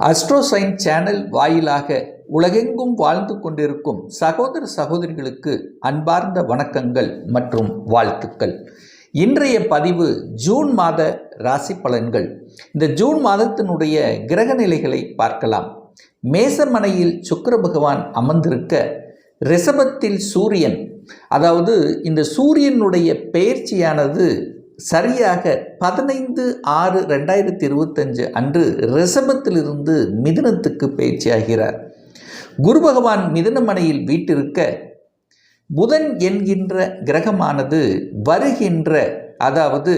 அஸ்ட்ரோசைன் channel வாயிலாக உலகெங்கும் வாழ்ந்து கொண்டிருக்கும் சகோதர சகோதரிகளுக்கு அன்பார்ந்த வணக்கங்கள் மற்றும் வாழ்த்துக்கள். இன்றைய பதிவு ஜூன் மாத ராசி பலன்கள். இந்த ஜூன் மாதத்தினுடைய கிரக நிலைகளை பார்க்கலாம். மேசமனையில் சுக்கிர பகவான் அமர்ந்திருக்க, ரிஷபத்தில் சூரியன், அதாவது இந்த சூரியனுடைய பெயர்ச்சியானது சரியாக 15/6/2025 அன்று ரிஷபத்திலிருந்து மிதுனத்துக்கு பயிற்சியாகிறார். குரு பகவான் மிதுனமனையில் வீட்டிருக்க, புதன் என்கின்ற கிரகமானது வருகின்ற, அதாவது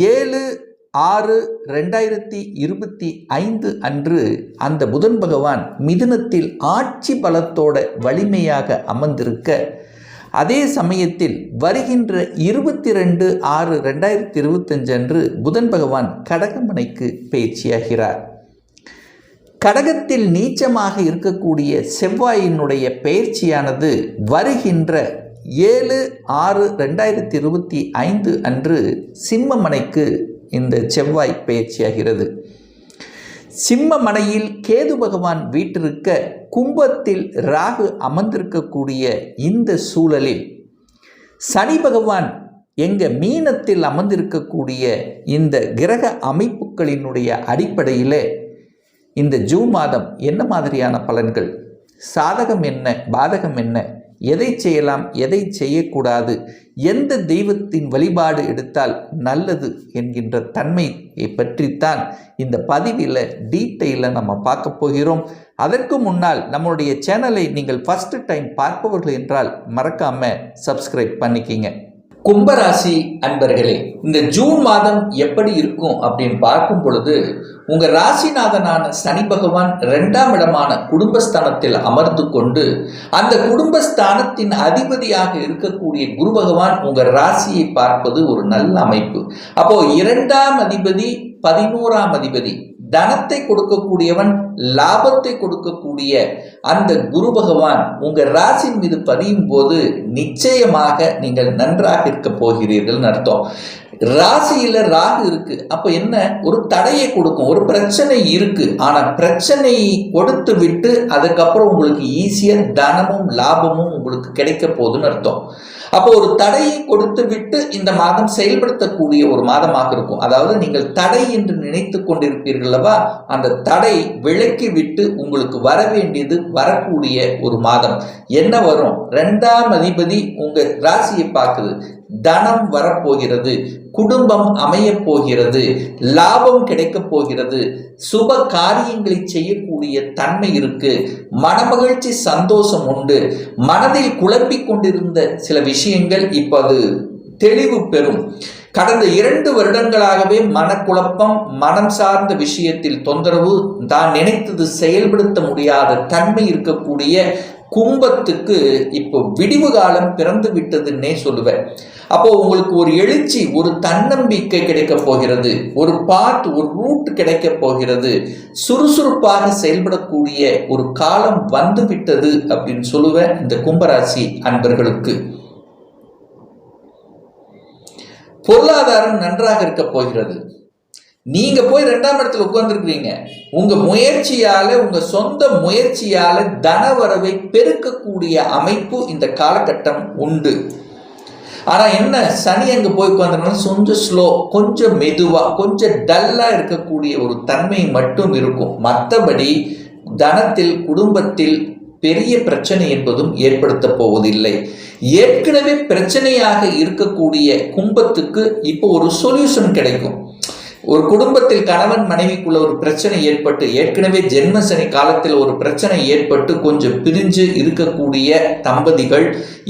7/6/2025 அன்று அந்த புதன் பகவான் மிதுனத்தில் ஆட்சி பலத்தோட வலிமையாக அமர்ந்திருக்க, அதே சமயத்தில் வருகின்ற 22/6/2025 அன்று புதன் பகவான் கடகமனைக்கு பயிற்சியாகிறார். கடகத்தில் நீச்சமாக இருக்கக்கூடிய செவ்வாயினுடைய பயிற்சியானது வருகின்ற 7/6/2025 அன்று சிம்மமனைக்கு இந்த செவ்வாய் பயிற்சியாகிறது. சிம்மமனையில் கேது பகவான் வீட்டிருக்க, கும்பத்தில் ராகு அமர்ந்திருக்கக்கூடிய இந்த சூழலில் சனி பகவான் மீனத்தில் அமர்ந்திருக்கக்கூடிய இந்த கிரக அமைப்புகளினுடைய அடிப்படையில் இந்த ஜூன் மாதம் என்ன மாதிரியான பலன்கள், சாதகம் என்ன, பாதகம் என்ன, எதை செய்யலாம், எதை செய்யக்கூடாது, எந்த தெய்வத்தின் வழிபாடு எடுத்தால் நல்லது என்கின்ற தன்மையை பற்றித்தான் இந்த பதிவில் டீட்டெயிலாக நம்ம பார்க்க போகிறோம். அதற்கு முன்னால் நம்மளுடைய சேனலை நீங்கள் ஃபர்ஸ்ட் டைம் பார்ப்பவர்கள் என்றால் மறக்காமல் சப்ஸ்கிரைப் பண்ணிக்கிங்க. கும்பராசி அன்பர்களே, இந்த ஜூன் மாதம் எப்படி இருக்கும் அப்படின்னு பார்க்கும் பொழுது, உங்கள் ராசிநாதனான சனி பகவான் 2ஆம் இடமான குடும்பஸ்தானத்தில் அமர்ந்து கொண்டு, அந்த குடும்பஸ்தானத்தின் அதிபதியாக இருக்கக்கூடிய குரு பகவான் உங்கள் ராசியை பார்ப்பது ஒரு நல்ல அமைப்பு. அப்போ 2ஆம் அதிபதி 11ஆம் அதிபதி, தனத்தை கொடுக்கக்கூடியவன், லாபத்தை கொடுக்கக்கூடிய அந்த குரு பகவான் உங்கள் ராசியின் மீது பதியும் போது நிச்சயமாக நீங்கள் நன்றாக இருக்க போகிறீர்கள் அர்த்தம். ராசியில ராகு இருக்கு, அப்ப என்ன, ஒரு தடையை கொடுக்கும், ஒரு பிரச்சனை இருக்கு. ஆனா பிரச்சனை கொடுத்து விட்டு அதுக்கப்புறம் உங்களுக்கு ஈஸியா தனமும் லாபமும் உங்களுக்கு கிடைக்க போகுதுன்னு அர்த்தம். அப்போ ஒரு தடையை கொடுத்து விட்டு இந்த மாதம் செயல்படுத்தக்கூடிய ஒரு மாதமாக இருக்கும். அதாவது நீங்கள் தடை என்று நினைத்து கொண்டிருப்பீர்களவா, அந்த தடை விலக்கி விட்டு உங்களுக்கு வர வேண்டியது வரக்கூடிய ஒரு மாதம். என்ன வரும், 2ஆம் அதிபதி உங்க ராசியை பார்க்குது, தனம் வரப்போகிறது, குடும்பம் அமைய போகிறது, லாபம் கிடைக்க போகிறது, சுப காரியங்களை செய்யக்கூடிய தன்மை இருக்கு, மனமகிழ்ச்சி சந்தோஷம் உண்டு. மனதில் குழம்பிக் கொண்டிருந்த சில விஷயங்கள் இப்போது தெளிவு பெறும். கடந்த 2 வருடங்களாகவே மனக்குழப்பம், மனம் சார்ந்த விஷயத்தில் தொந்தரவு, தான் நினைத்தது செயல்படுத்த முடியாத தன்மை இருக்கக்கூடிய கும்பத்துக்கு இப்போ விடிவு காலம் பிறந்து விட்டதுன்னே சொல்லுவேன். அப்போ உங்களுக்கு ஒரு எழுச்சி, ஒரு தன்னம்பிக்கை கிடைக்க போகிறது, ஒரு பாத், ஒரு ரூட் கிடைக்க போகிறது, சுறுசுறுப்பாக செயல்படக்கூடிய ஒரு காலம் வந்து விட்டது அப்படின்னு சொல்லுவேன் இந்த கும்பராசி அன்பர்களுக்கு. பொருளாதாரம் நன்றாக இருக்க போகிறது. நீங்க போய் 2ஆம் இடத்துல உட்கார்ந்துருக்கிறீங்க. உங்க முயற்சியால, உங்க சொந்த முயற்சியால தனவரவை பெருக்கக்கூடிய அமைப்பு இந்த காலகட்டம் உண்டு. ஆனா என்ன, சனி அங்க போய் உட்கார்ந்தனால கொஞ்சம் ஸ்லோ, கொஞ்சம் மெதுவா, கொஞ்சம் டல்லா இருக்கக்கூடிய ஒரு தன்மை மட்டும் இருக்கும். மற்றபடி தனத்தில், குடும்பத்தில் பெரிய பிரச்சனை என்பதும் ஏற்படுத்த போவதில்லை. ஏற்கனவே பிரச்சனையாக இருக்கக்கூடிய கும்பத்துக்கு இப்போ ஒரு சொல்யூஷன் கிடைக்கும். ஒரு குடும்பத்தில் கணவன் மனைவிக்குள்ள ஒரு பிரச்சனை ஏற்பட்டு, ஏற்கனவே ஜென்ம சனி காலத்தில் ஒரு பிரச்சனை ஏற்பட்டு கொஞ்சம் பிரிஞ்சு இருக்கக்கூடிய தம்பதிகள்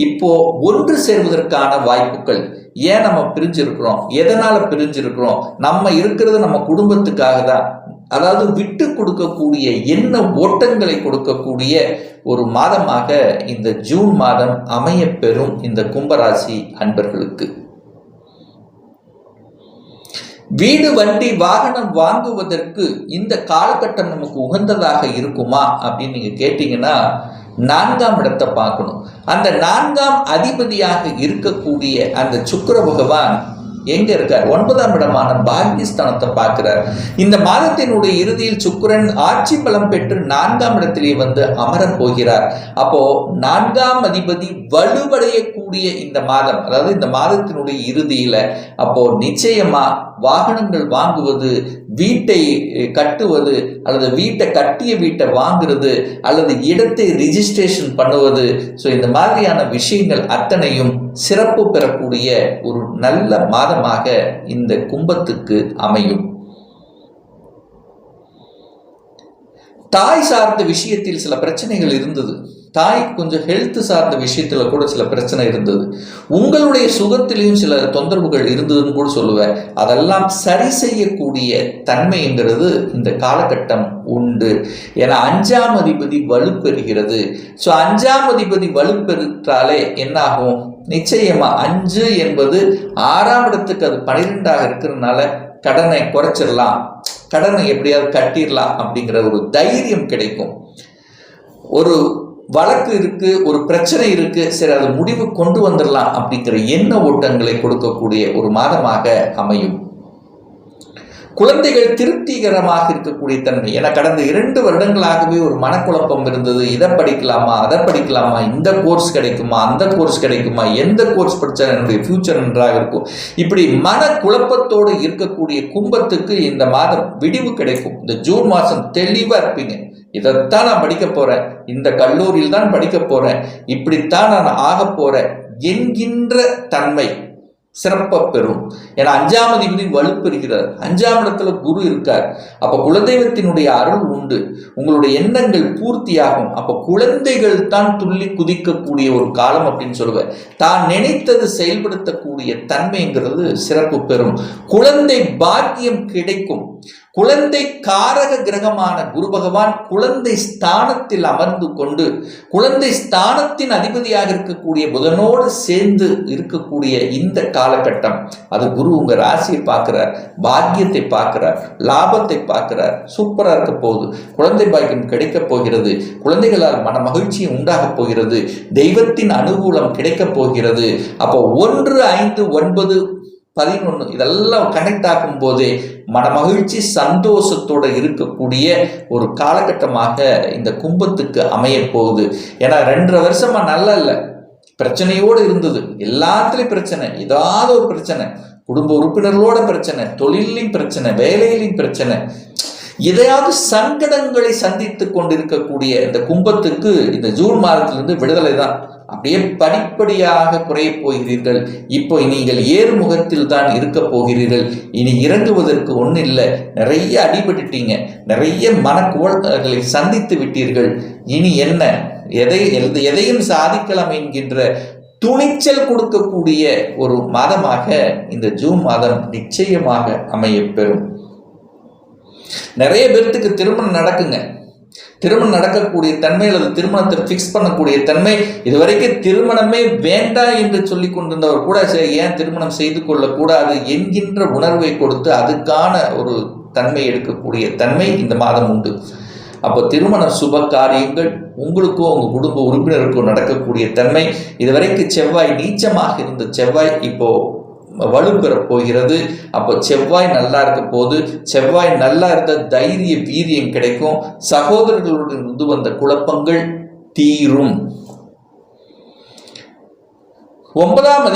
இப்போ ஒன்று சேர்வதற்கான வாய்ப்புகள். ஏன் நம்ம பிரிஞ்சிருக்கிறோம், எதனால பிரிஞ்சிருக்கிறோம், நம்ம இருக்கிறது நம்ம குடும்பத்துக்காக தான், அதாவது விட்டு கொடுக்கக்கூடிய எண்ண ஓட்டங்களை கொடுக்கக்கூடிய ஒரு மாதமாக இந்த ஜூன் மாதம் அமைய பெறும் இந்த கும்பராசி அன்பர்களுக்கு. வீடு, வண்டி, வாகனம் வாங்குவதற்கு இந்த காலகட்டம் நமக்கு உகந்ததாக இருக்குமா அப்படின்னு நீங்க கேட்டீங்கன்னா, 4ஆம் இடத்தை பார்க்கணும். அந்த 4ஆம் அதிபதியாக இருக்கக்கூடிய அந்த சுக்கிர பகவான் எங்க இருக்கார்? 9ஆம் இடமான பாக்கியஸ்தானத்தை பார்க்கிறார். இந்த மாதத்தினுடைய இறுதியில் சுக்கிரன் ஆட்சி பலம் பெற்று 4ஆம் இடத்திலே வந்து அமரப் போகிறார். அப்போ 4ஆம் அதிபதி வலுவடையக்கூடிய இந்த மாதம், அதாவது இந்த மாதத்தினுடைய இறுதியில அப்போ நிச்சயமா வாகனங்கள் வாங்குவது, வீட்டை கட்டுவது, அல்லது கட்டிய வீட்டை வாங்குறது, அல்லது இடத்தை ரிஜிஸ்ட்ரேஷன் பண்ணுவது, ஸோ இந்த மாதிரியான விஷயங்கள் அத்தனையும் சிறப்பு பெறக்கூடிய ஒரு நல்ல மாதமாக இந்த கும்பத்துக்கு அமையும். தாய் சார்ந்த விஷயத்தில் சில பிரச்சனைகள் இருந்தது. தாய்க்கு கொஞ்சம் ஹெல்த் சார்ந்த விஷயத்துல கூட சில பிரச்சனை இருந்தது. உங்களுடைய சுகத்திலையும் சில தொந்தரவுகள் இருந்ததுன்னு கூட சொல்லுவேன். அதெல்லாம் சரி செய்யக்கூடிய தன்மைங்கிறது இந்த காலகட்டம் உண்டு. ஏன்னா 5ஆம் அதிபதி வலுப்பெறுகிறது. ஸோ 5ஆம் அதிபதி வலுப்பெற்றாலே என்னாகும்? நிச்சயமா 5 என்பது 6ஆம் இடத்துக்கு அது 12ஆக இருக்கிறதுனால கடனை குறைச்சிடலாம், கடனை எப்படியாவது கட்டிடலாம் அப்படிங்கிற ஒரு தைரியம் கிடைக்கும். ஒரு வழக்கு இருக்கு, ஒரு பிரச்சனை இருக்கு, சரி அது முடிவு கொண்டு வந்துடலாம் அப்படிங்கிற எண்ண ஓட்டங்களை கொடுக்கக்கூடிய ஒரு மாதமாக அமையும். குழந்தைகள் திருப்திகரமாக இருக்கக்கூடிய தன்மை. ஏன்னா கடந்த 2 வருடங்களாகவே ஒரு மனக்குழப்பம் இருந்தது. இதை படிக்கலாமா, அதை படிக்கலாமா, இந்த கோர்ஸ் கிடைக்குமா, அந்த கோர்ஸ் கிடைக்குமா, எந்த கோர்ஸ் படித்தா என்னுடைய ஃபியூச்சர் நன்றாக இருக்கும், இப்படி மன குழப்பத்தோடு இருக்கக்கூடிய கும்பத்துக்கு இந்த மாதம் விடிவு கிடைக்கும். இந்த ஜூன் மாதம் தெளிவாக இருப்பீங்க. இதைத்தான் நான் படிக்க போறேன், இந்த கல்லூரியில் தான் படிக்க போறேன், இப்படித்தான் நான் ஆக போறேன் என்கின்ற தன்மை சிறப்ப பெறும். ஏன்னா 5ஆம் அதிபதி வலுப்பெறுகிறார். 5ஆம் இடத்துல குரு இருக்கார். அப்ப குலதெய்வத்தினுடைய அருள் உண்டு. உங்களுடைய எண்ணங்கள் பூர்த்தியாகும். அப்ப குழந்தைகள் தான் துள்ளி குதிக்கக்கூடிய ஒரு காலம் அப்படின்னு சொல்லுவேன். தான் நினைத்தது செயல்படுத்தக்கூடிய தன்மைங்கிறது சிறப்பு பெறும். குழந்தை பாக்கியம் கிடைக்கும். குழந்தை காரக கிரகமான குரு பகவான் குழந்தை ஸ்தானத்தில் அமர்ந்து கொண்டு குழந்தை ஸ்தானத்தின் அதிபதியாக இருக்கக்கூடிய புதனோடு சேர்ந்து இருக்கக்கூடிய இந்த காலகட்டம், அது குரு உங்க ராசியை பார்க்கிறார், பாக்கியத்தை பார்க்கிறார், லாபத்தை பார்க்கிறார். சூப்பரா இருக்க போகுது. குழந்தை பாக்கியம் கிடைக்க போகிறது. குழந்தைகளால் மன மகிழ்ச்சி உண்டாக போகிறது. தெய்வத்தின் அனுகூலம் கிடைக்க போகிறது. அப்போ 1, 5, 9, 11 இதெல்லாம் கனெக்ட் ஆகும் போதே மனமகிழ்ச்சி சந்தோஷத்தோட இருக்கக்கூடிய ஒரு காலகட்டமாக இந்த கும்பத்துக்கு அமைய போகுது. ஏன்னா 2.5 வருஷமா நல்லா இல்லை, பிரச்சனையோடு இருந்தது. எல்லாத்துலேயும் பிரச்சனை, ஏதாவது ஒரு பிரச்சனை, குடும்ப உறுப்பினர்களோட பிரச்சனை, தொழிலையும் பிரச்சனை, வேலையிலையும் பிரச்சனை, எதையாவது சங்கடங்களை சந்தித்து கொண்டிருக்கக்கூடிய இந்த கும்பத்துக்கு இந்த ஜூன் மாதத்திலிருந்து விடுதலை தான். அப்படியே படிப்படியாக குறைய போகிறீர்கள். இப்போ நீங்கள் ஏறுமுகத்தில் தான் இருக்க போகிறீர்கள். இனி இறங்குவதற்கு ஒன்றும் இல்லை. நிறைய அடிபட்டுட்டீங்க, நிறைய மனக்குவல்களை சந்தித்து விட்டீர்கள். இனி என்ன, எதையும் சாதிக்கலாம் என்கின்ற துணிச்சல் கொடுக்கக்கூடிய ஒரு மாதமாக இந்த ஜூன் மாதம் நிச்சயமாக அமையப்பெறும். நிறைய பேர்த்துக்கு திருமணம் நடக்குங்க. திருமணம் நடக்கக்கூடிய தன்மை அல்லது திருமணத்தை ஃபிக்ஸ் பண்ணக்கூடிய தன்மை. இதுவரைக்கும் திருமணமே வேண்டாம் என்று சொல்லி கொண்டிருந்தவர் கூட ஏன் திருமணம் செய்து கொள்ளக்கூடாது என்கின்ற உணர்வை கொடுத்து அதுக்கான ஒரு தன்மை எடுக்கக்கூடிய தன்மை இந்த மாதம் உண்டு. அப்போ திருமண சுப காரியங்கள் உங்களுக்கோ உங்கள் குடும்ப உறுப்பினருக்கோ நடக்கக்கூடிய தன்மை. இதுவரைக்கும் செவ்வாய் நீச்சமாக இருந்த செவ்வாய் இப்போ வலுப்பெறப் போகிறது. அப்போ செவ்வாய் நல்லா இருக்க போது, செவ்வாய் நல்லா இருந்த தைரிய வீரியம் கிடைக்கும். சகோதரர்களுடன் இருந்து வந்த குழப்பங்கள் தீரும். 9ஆம்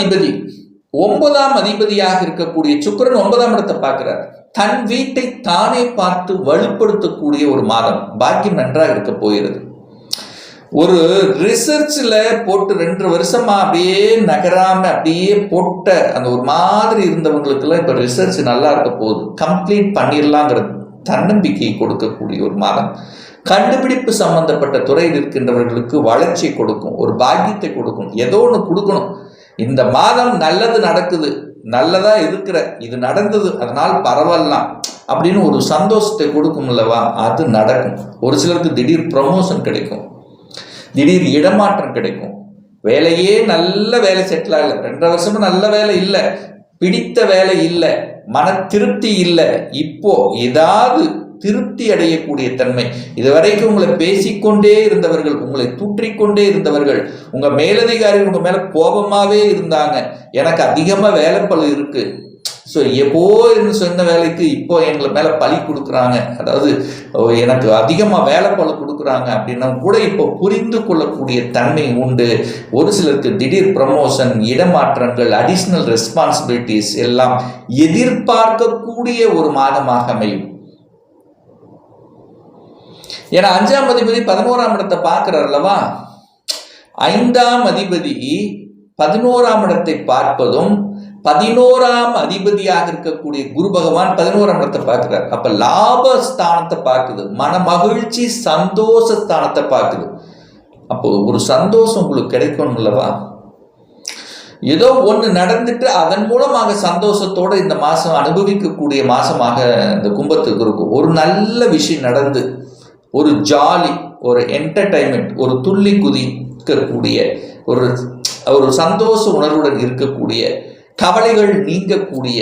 அதிபதியாக இருக்கக்கூடிய சுக்கிரன் 9ஆம் இடத்தை பார்க்கிறார். தன் வீட்டை தானே பார்த்து வலுப்படுத்தக்கூடிய ஒரு மாதம். பாக்கியம் நன்றாக இருக்க போகிறது. ஒரு ரிசர்ச்ல போட்டு 2 வருஷமா அப்படியே நகராம அப்படியே போட்ட அந்த ஒரு மாதிரி இருந்தவங்களுக்கெல்லாம் இப்ப ரிசர்ச் நல்லா இருக்க போகுது. கம்ப்ளீட் பண்ணிடலாங்கிற தன்னம்பிக்கையை கொடுக்கக்கூடிய ஒரு மாதம். கண்டுபிடிப்பு சம்பந்தப்பட்ட துறையில் இருக்கின்றவர்களுக்கு வளர்ச்சி கொடுக்கும், ஒரு பாக்கியத்தை கொடுக்கும், ஏதோ ஒன்று கொடுக்கணும். இந்த மாதம் நல்லது நடக்குது, நல்லதா இருக்கிற, இது நடந்தது, அதனால் பரவாயில்லாம் அப்படின்னு ஒரு சந்தோஷத்தை கொடுக்கும் அல்லவா, அது நடக்கும். ஒரு சிலருக்கு திடீர் ப்ரமோஷன் கிடைக்கும், திடீர் இடமாற்றம் கிடைக்கும். வேலையே நல்ல வேலை செட்டில் ஆகல, 2 வருஷமும் நல்ல வேலை இல்லை, பிடித்த வேலை இல்லை, மன திருப்தி இல்லை. இப்போ ஏதாவது திருப்தி அடையக்கூடிய தன்மை. இதுவரைக்கும் உங்களை பேசிக்கொண்டே இருந்தவர்கள், உங்களை தூற்றிக்கொண்டே இருந்தவர்கள், உங்க மேலதிகாரி உங்க மேல கோபமாவே இருந்தாங்க, எனக்கு அதிகமா வேலைப்பளு இருக்கு, ஸோ எப்போ இருந்து சொன்ன வேலைக்கு இப்போ எங்களை மேலே பழி கொடுக்குறாங்க, அதாவது எனக்கு அதிகமாக வேலை பழு கொடுக்குறாங்க அப்படின்னா கூட இப்போ புரிந்து கொள்ளக்கூடிய தன்மை உண்டு. ஒரு சிலருக்கு திடீர் ப்ரமோஷன், இடமாற்றங்கள், அடிஷ்னல் ரெஸ்பான்சிபிலிட்டிஸ் எல்லாம் எதிர்பார்க்கக்கூடிய ஒரு மாதமாக அமையும். ஏன்னா 5ஆம் அதிபதி 11ஆம் இடத்தை பார்க்கிறார் அல்லவா. 5ஆம் அதிபதி 11ஆம் இடத்தை பார்ப்பதும் 11ஆம் அதிபதியாக இருக்கக்கூடிய குரு பகவான் 11ஆம் இடத்தை பார்க்கிறார். அப்ப லாபஸ்தானத்தை பார்க்குது, மன மகிழ்ச்சி சந்தோஷ ஸ்தானத்தை பார்க்குது. அப்போ ஒரு சந்தோஷம் உங்களுக்கு கிடைக்கணும் அல்லவா. ஏதோ ஒன்று நடந்துட்டு அதன் மூலமாக சந்தோஷத்தோட இந்த மாசம் அனுபவிக்கக்கூடிய மாசமாக இந்த கும்பத்துக்கு இருக்கும். ஒரு நல்ல விஷயம் நடந்து, ஒரு ஜாலி, ஒரு என்டர்டைன்மெண்ட், ஒரு துள்ளி குதிக்கக்கூடிய ஒரு சந்தோஷ உணர்வுடன் இருக்கக்கூடிய, கவலைகள் நீங்கக்கூடிய,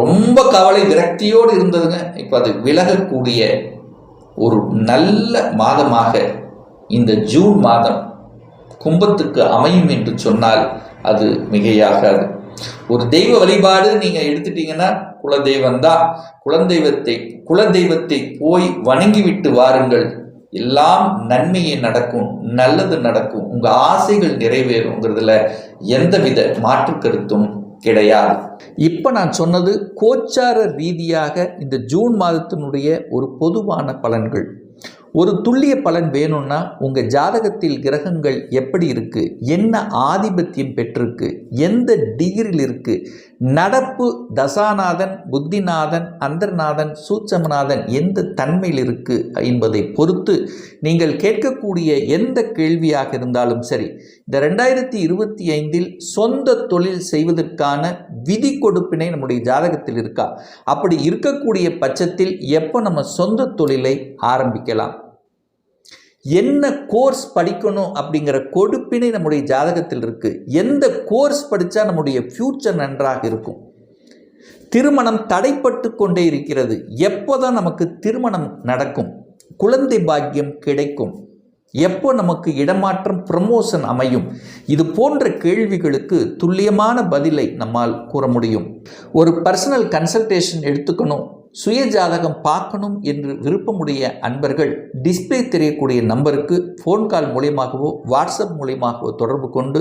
ரொம்ப கவலை விரக்தியோடு இருந்ததுங்க, இப்போ அது விலகக்கூடிய ஒரு நல்ல மாதமாக இந்த ஜூன் மாதம் கும்பத்துக்கு அமையும் என்று சொன்னால் அது மிகையாகாது. ஒரு தெய்வ வழிபாடு நீங்கள் எடுத்துட்டீங்கன்னா குலதெய்வம் தான். குலதெய்வத்தை போய் வணங்கிவிட்டு வாருங்கள். எல்லாம் நன்மையே நடக்கும், நல்லது நடக்கும், உங்கள் ஆசைகள் நிறைவேறுங்கிறதுல எந்தவித மாற்று கருத்தும் கிடையாது. இப்போ நான் சொன்னது கோச்சார ரீதியாக இந்த ஜூன் மாதத்தினுடைய ஒரு பொதுவான பலன்கள். ஒரு துல்லிய பலன் வேணும்னா உங்கள் ஜாதகத்தில் கிரகங்கள் எப்படி இருக்குது, என்ன ஆதிபத்தியம் பெற்றிருக்கு, எந்த டிகிரியில் இருக்குது, நடப்பு தசாநாதன், புத்திநாதன், அந்தர்நாதன், சூட்சமநாதன் எந்த தன்மையில் இருக்குது என்பதை பொறுத்து நீங்கள் கேட்கக்கூடிய எந்த கேள்வியாக இருந்தாலும் சரி, இந்த 2025 சொந்த தொழில் செய்வதற்கான விதி கொடுப்பினை நம்முடைய ஜாதகத்தில் இருக்கா, அப்படி இருக்கக்கூடிய பட்சத்தில் எப்போ நம்ம சொந்த தொழிலை ஆரம்பிக்கலாம், என்ன கோர்ஸ் படிக்கணும் அப்படிங்கிற கொடுப்பினை நம்முடைய ஜாதகத்தில் இருக்குது, எந்த கோர்ஸ் படித்தா நம்முடைய ஃப்யூச்சர் நன்றாக இருக்கும், திருமணம் தடைப்பட்டு கொண்டே இருக்கிறது, எப்போதான் நமக்கு திருமணம் நடக்கும், குழந்தை பாக்கியம் கிடைக்கும், எப்போ நமக்கு இடமாற்றம் ப்ரமோஷன் அமையும், இது போன்ற கேள்விகளுக்கு துல்லியமான பதிலை நம்மால் கூற முடியும். ஒரு பர்சனல் கன்சல்டேஷன் எடுத்துக்கணும், சுய ஜாதகம் பார்க்கணும் என்று விருப்பமுடைய அன்பர்கள் டிஸ்பிளே தெரியக்கூடிய நம்பருக்கு ஃபோன் கால் மூலியமாகவோ வாட்ஸ்அப் மூலியமாகவோ தொடர்பு கொண்டு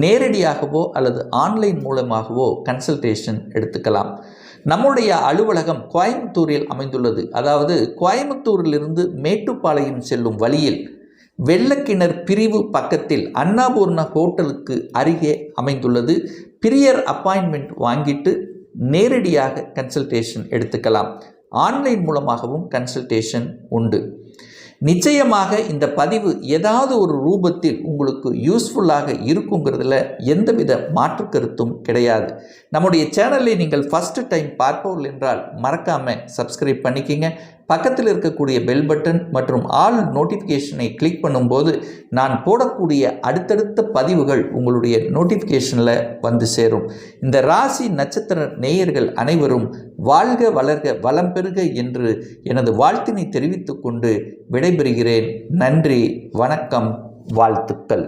நேரடியாகவோ அல்லது ஆன்லைன் மூலமாகவோ கன்சல்டேஷன் எடுத்துக்கலாம். நம்முடைய அலுவலகம் கோயம்புத்தூரில் அமைந்துள்ளது. அதாவது கோயம்புத்தூரிலிருந்து மேட்டுப்பாளையம் செல்லும் வழியில் வெள்ளக்கிணர் பிரிவு பக்கத்தில் அன்னபூர்ணா ஹோட்டலுக்கு அருகே அமைந்துள்ளது. பிரியர் அப்பாயின்மெண்ட் வாங்கிட்டு நேரடியாக கன்சல்டேஷன் எடுத்துக்கலாம். ஆன்லைன் மூலமாகவும் கன்சல்டேஷன் உண்டு. நிச்சயமாக இந்த பதிவு ஏதாவது ஒரு ரூபத்தில் உங்களுக்கு யூஸ்ஃபுல்லாக இருக்குங்கிறதுல எந்தவித மாற்று கருத்தும் கிடையாது. நம்முடைய சேனலை நீங்கள் ஃபஸ்ட்டு டைம் பார்ப்பவர்கள் என்றால் மறக்காமல் சப்ஸ்கிரைப் பண்ணிக்கிங்க. பக்கத்தில் இருக்கக்கூடிய பெல் பட்டன் மற்றும் ஆல் நோட்டிஃபிகேஷனை கிளிக் பண்ணும்போது நான் போடக்கூடிய அடுத்தடுத்த பதிவுகள் உங்களுடைய நோட்டிஃபிகேஷனில் வந்து சேரும். இந்த ராசி நட்சத்திர நேயர்கள் அனைவரும் வாழ்க வளர்க வளம் பெறுக என்று எனது வாழ்த்தினை தெரிவித்துக் கொண்டு விடைபெறுகிறேன். நன்றி, வணக்கம், வாழ்த்துக்கள்.